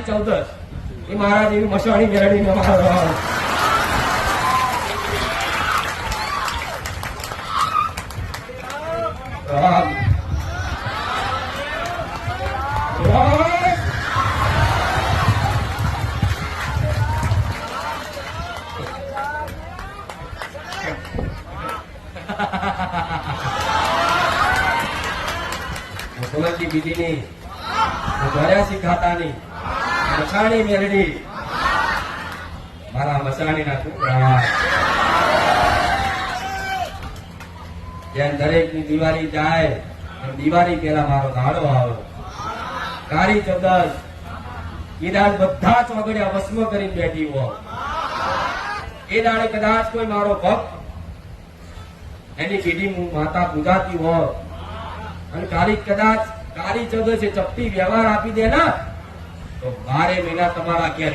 14 એ મારા જેવી મસાણી મેળવી ને મારો સોલંકી બીજી ની ઘર્યાસી ખાતાની મસાણી મેળવી મારા મસાણી ના ટુકડા જેમ દરેક ની દિવાળી જાય એમ દિવાળી પેલા મારો દાડો આવે કાળી ચૌદસ એ દાડ બધા જ વગડ્યા ભસ્મ કરીને બેઠી હોય એ દાડે કદાચ કોઈ મારો ભક્ત એની પીઢી માતા પૂજાતી હોય અને કદાચ કાળી ચૌદસે ચપટી વ્યવહાર આપી દે ને તો 12 મહિના તમારા ઘેર